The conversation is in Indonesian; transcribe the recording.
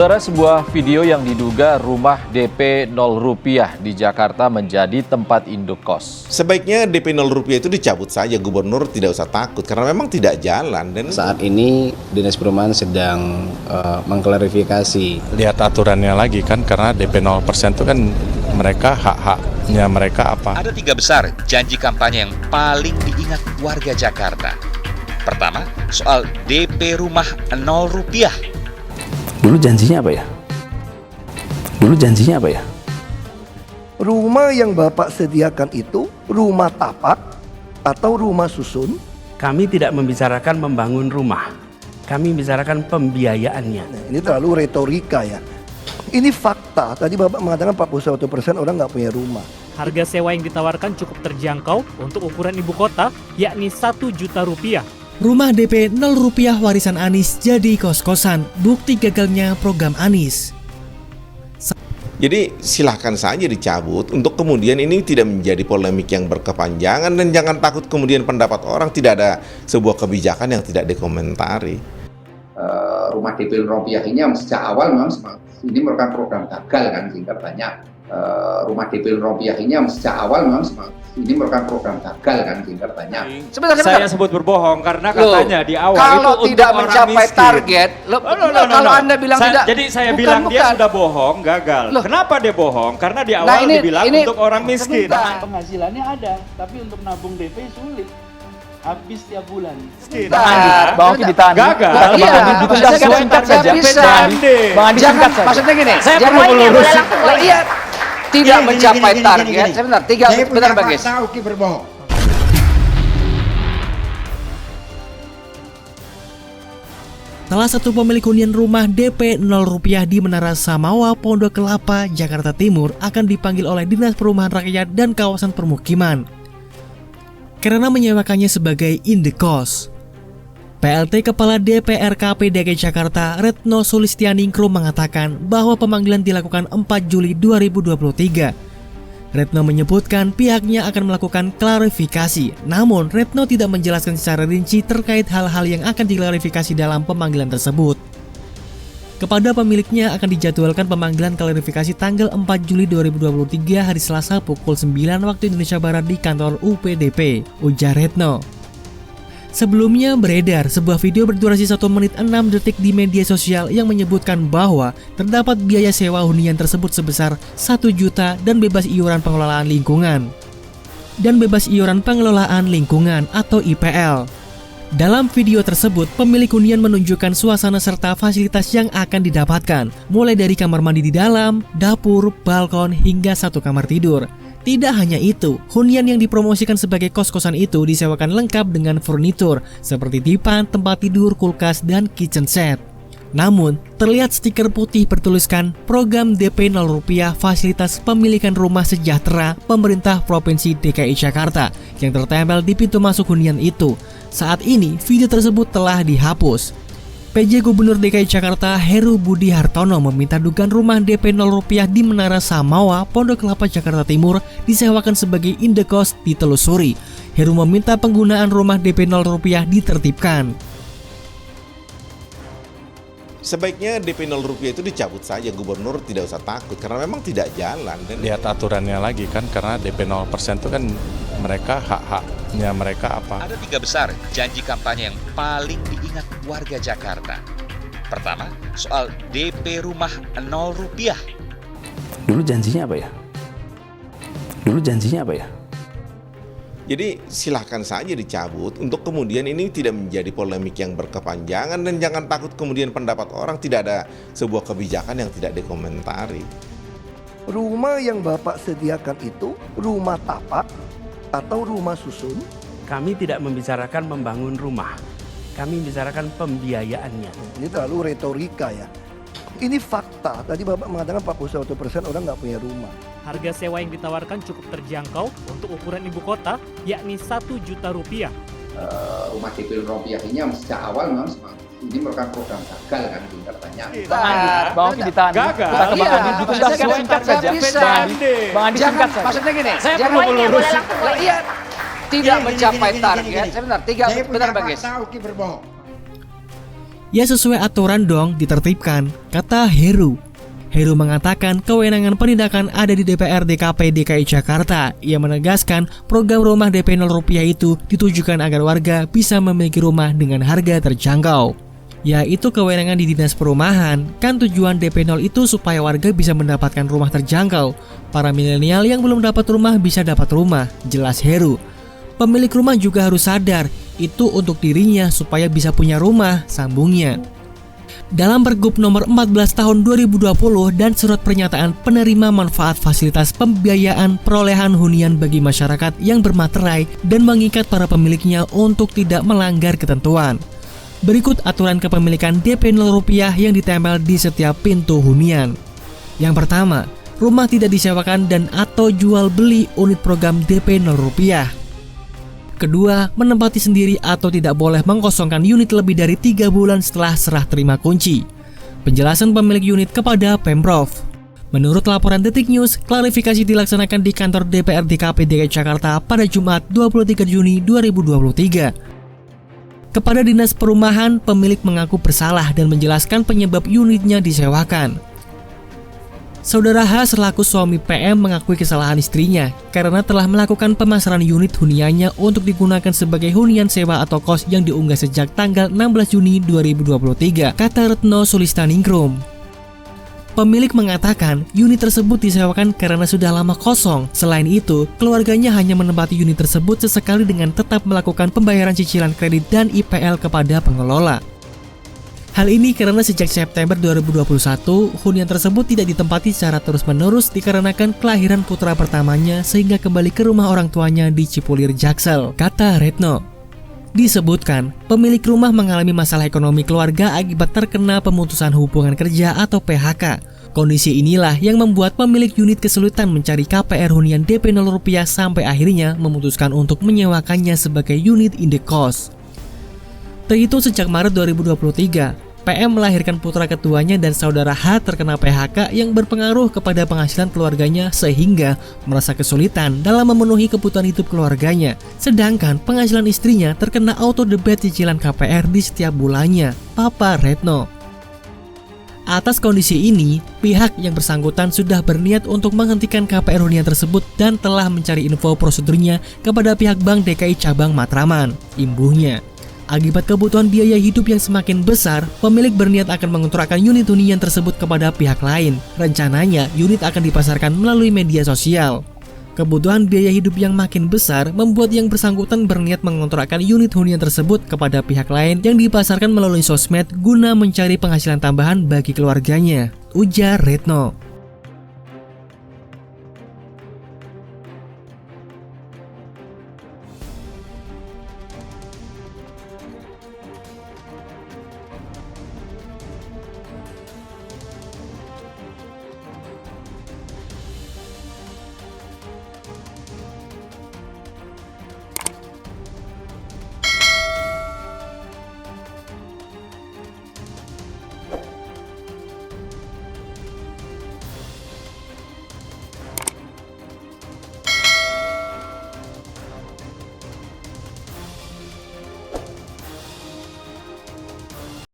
Saudara, sebuah video yang diduga rumah DP 0 rupiah di Jakarta menjadi tempat indekos. Sebaiknya DP 0 rupiah itu dicabut saja, gubernur tidak usah takut karena memang tidak jalan. Dan saat ini Dinas Perumahan sedang mengklarifikasi. Lihat aturannya lagi kan, karena DP 0% itu kan mereka hak-haknya mereka apa. Ada 3 besar janji kampanye yang paling diingat warga Jakarta. Pertama, soal DP rumah 0 rupiah. Dulu janjinya apa ya? Rumah yang Bapak sediakan itu rumah tapak atau rumah susun? Kami tidak membicarakan membangun rumah. Kami membicarakan pembiayaannya. Nah, ini terlalu retorika ya. Ini fakta. Tadi Bapak mengatakan 41% orang nggak punya rumah. Harga sewa yang ditawarkan cukup terjangkau untuk ukuran ibu kota, yakni 1 juta rupiah. Rumah DP 0 rupiah warisan Anies jadi kos-kosan, bukti gagalnya program Anies. jadi silahkan saja dicabut untuk kemudian ini tidak menjadi polemik yang berkepanjangan, dan jangan takut kemudian pendapat orang, tidak ada sebuah kebijakan yang tidak dikomentari. Rumah DP rupiah ini sejak awal memang ini merupakan program gagal kan, sehingga banyak rumah DP rupiah ini sejak awal memang ini merupakan program gagal kan, sehingga banyak. Sebentar. Saya sebut berbohong karena katanya di awal kalau itu tidak untuk mencapai orang miskin. Target, kalau Anda bilang tidak, jadi saya bilang dia sudah bohong, gagal. Kenapa dia bohong? Karena di awal dibilang untuk orang miskin. Penghasilannya ada, tapi untuk nabung DP sulit. Habis tiap bulan. Bang Oki ditahan. Gagal. Saya singkat saja. Maksudnya gini, saya perlu melurus. Tidak mencapai target. Sebentar, benar Bang Gis. Oki berbohong. Salah satu pemilik hunian rumah DP 0 rupiah di Menara Samawa, Pondok Kelapa, Jakarta Timur akan dipanggil oleh Dinas Perumahan Rakyat dan Kawasan Permukiman karena menyewakannya sebagai indekos. PLT Kepala DPRKP DKI Jakarta Retno Sulistianingrum mengatakan bahwa pemanggilan dilakukan 4 Juli 2023. Retno menyebutkan pihaknya akan melakukan klarifikasi, namun Retno tidak menjelaskan secara rinci terkait hal-hal yang akan diklarifikasi dalam pemanggilan tersebut. Kepada pemiliknya akan dijadwalkan pemanggilan klarifikasi tanggal 4 Juli 2023 hari Selasa pukul 9 waktu Indonesia Barat di kantor UPDP, ujar Retno. Sebelumnya beredar sebuah video berdurasi 1 menit 6 detik di media sosial yang menyebutkan bahwa terdapat biaya sewa hunian tersebut sebesar 1 juta dan bebas iuran pengelolaan lingkungan atau IPL. Dalam video tersebut, pemilik hunian menunjukkan suasana serta fasilitas yang akan didapatkan, mulai dari kamar mandi di dalam, dapur, balkon, hingga 1 kamar tidur. Tidak hanya itu, hunian yang dipromosikan sebagai kos-kosan itu disewakan lengkap dengan furnitur, seperti dipan, tempat tidur, kulkas, dan kitchen set. Namun, terlihat stiker putih bertuliskan Program DP 0 rupiah Fasilitas Pemilikan Rumah Sejahtera Pemerintah Provinsi DKI Jakarta yang tertempel di pintu masuk hunian itu. Saat ini, video tersebut telah dihapus. PJ Gubernur DKI Jakarta Heru Budi Hartono meminta dugaan rumah DP 0 rupiah di Menara Samawa, Pondok Kelapa, Jakarta Timur disewakan sebagai indekos ditelusuri. Heru meminta penggunaan rumah DP 0 rupiah ditertibkan. Sebaiknya DP 0 rupiah itu dicabut saja, gubernur tidak usah takut karena memang tidak jalan. Dan Lihat aturannya lagi kan, karena DP 0% itu kan mereka hak-haknya mereka apa. Ada 3 besar janji kampanye yang paling diingat warga Jakarta. Pertama, soal DP rumah 0 rupiah. Dulu janjinya apa ya? jadi silahkan saja dicabut untuk kemudian ini tidak menjadi polemik yang berkepanjangan, dan jangan takut kemudian pendapat orang, tidak ada sebuah kebijakan yang tidak dikomentari. Rumah yang Bapak sediakan itu rumah tapak atau rumah susun? Kami tidak membicarakan membangun rumah. Kami membicarakan pembiayaannya. Ini terlalu retorika ya. Ini fakta. Tadi Bapak mengatakan 41% orang nggak punya rumah. Harga sewa yang ditawarkan cukup terjangkau untuk ukuran ibu kota, yakni 1 juta rupiah. Rumah DP rupiah ini sejak awal memang ini merupakan program gagal kan, sehingga banyak. Bang Oki ditahan. Gagal. Maksudnya gini, saya perlu melurus. tidak mencapai target. Sebentar, benar Bang Gis. Oki berbohong. Ya sesuai aturan dong ditertibkan, kata Heru. Heru mengatakan kewenangan penindakan ada di DPR DKP DKI Jakarta. Ia menegaskan program rumah DP 0 rupiah itu ditujukan agar warga bisa memiliki rumah dengan harga terjangkau. Yaitu kewenangan di Dinas Perumahan, kan tujuan DP 0 itu supaya warga bisa mendapatkan rumah terjangkau. Para milenial yang belum dapat rumah bisa dapat rumah, jelas Heru. Pemilik rumah juga harus sadar, itu untuk dirinya supaya bisa punya rumah, sambungnya. Dalam Pergub nomor 14 tahun 2020 dan surat pernyataan penerima manfaat fasilitas pembiayaan perolehan hunian bagi masyarakat yang bermaterai dan mengikat para pemiliknya untuk tidak melanggar ketentuan. Berikut aturan kepemilikan DP 0 rupiah yang ditempel di setiap pintu hunian. Yang pertama, rumah tidak disewakan dan atau jual beli unit program DP 0 rupiah. Kedua, menempati sendiri atau tidak boleh mengkosongkan unit lebih dari 3 bulan setelah serah terima kunci. Penjelasan pemilik unit kepada Pemprov. Menurut laporan Detik News, klarifikasi dilaksanakan di kantor DPR DKP DKI Jakarta pada Jumat 23 Juni 2023. Kepada Dinas Perumahan, pemilik mengaku bersalah dan menjelaskan penyebab unitnya disewakan. Saudara H selaku suami PM mengakui kesalahan istrinya karena telah melakukan pemasaran unit huniannya untuk digunakan sebagai hunian sewa atau kos yang diunggah sejak tanggal 16 Juni 2023, kata Retno Sulistaningrum. Pemilik mengatakan unit tersebut disewakan karena sudah lama kosong. Selain itu, keluarganya hanya menempati unit tersebut sesekali dengan tetap melakukan pembayaran cicilan kredit dan IPL kepada pengelola. Hal ini karena sejak September 2021, hunian tersebut tidak ditempati secara terus-menerus dikarenakan kelahiran putra pertamanya sehingga kembali ke rumah orang tuanya di Cipulir, Jaksel, kata Retno. Disebutkan, pemilik rumah mengalami masalah ekonomi keluarga akibat terkena pemutusan hubungan kerja atau PHK. Kondisi inilah yang membuat pemilik unit kesulitan mencari KPR hunian DP 0 rupiah sampai akhirnya memutuskan untuk menyewakannya sebagai unit indekos. Terhitung sejak Maret 2023, PM melahirkan putra keduanya dan saudara H terkena PHK yang berpengaruh kepada penghasilan keluarganya sehingga merasa kesulitan dalam memenuhi kebutuhan hidup keluarganya. Sedangkan penghasilan istrinya terkena auto debit cicilan KPR di setiap bulannya, Papa Retno. Atas kondisi ini, pihak yang bersangkutan sudah berniat untuk menghentikan KPR hunian tersebut dan telah mencari info prosedurnya kepada pihak Bank DKI Cabang Matraman, imbuhnya. Akibat kebutuhan biaya hidup yang semakin besar, pemilik berniat akan mengontrakkan unit hunian tersebut kepada pihak lain. Rencananya, unit akan dipasarkan melalui media sosial. Kebutuhan biaya hidup yang makin besar membuat yang bersangkutan berniat mengontrakkan unit hunian tersebut kepada pihak lain yang dipasarkan melalui sosmed guna mencari penghasilan tambahan bagi keluarganya, ujar Retno.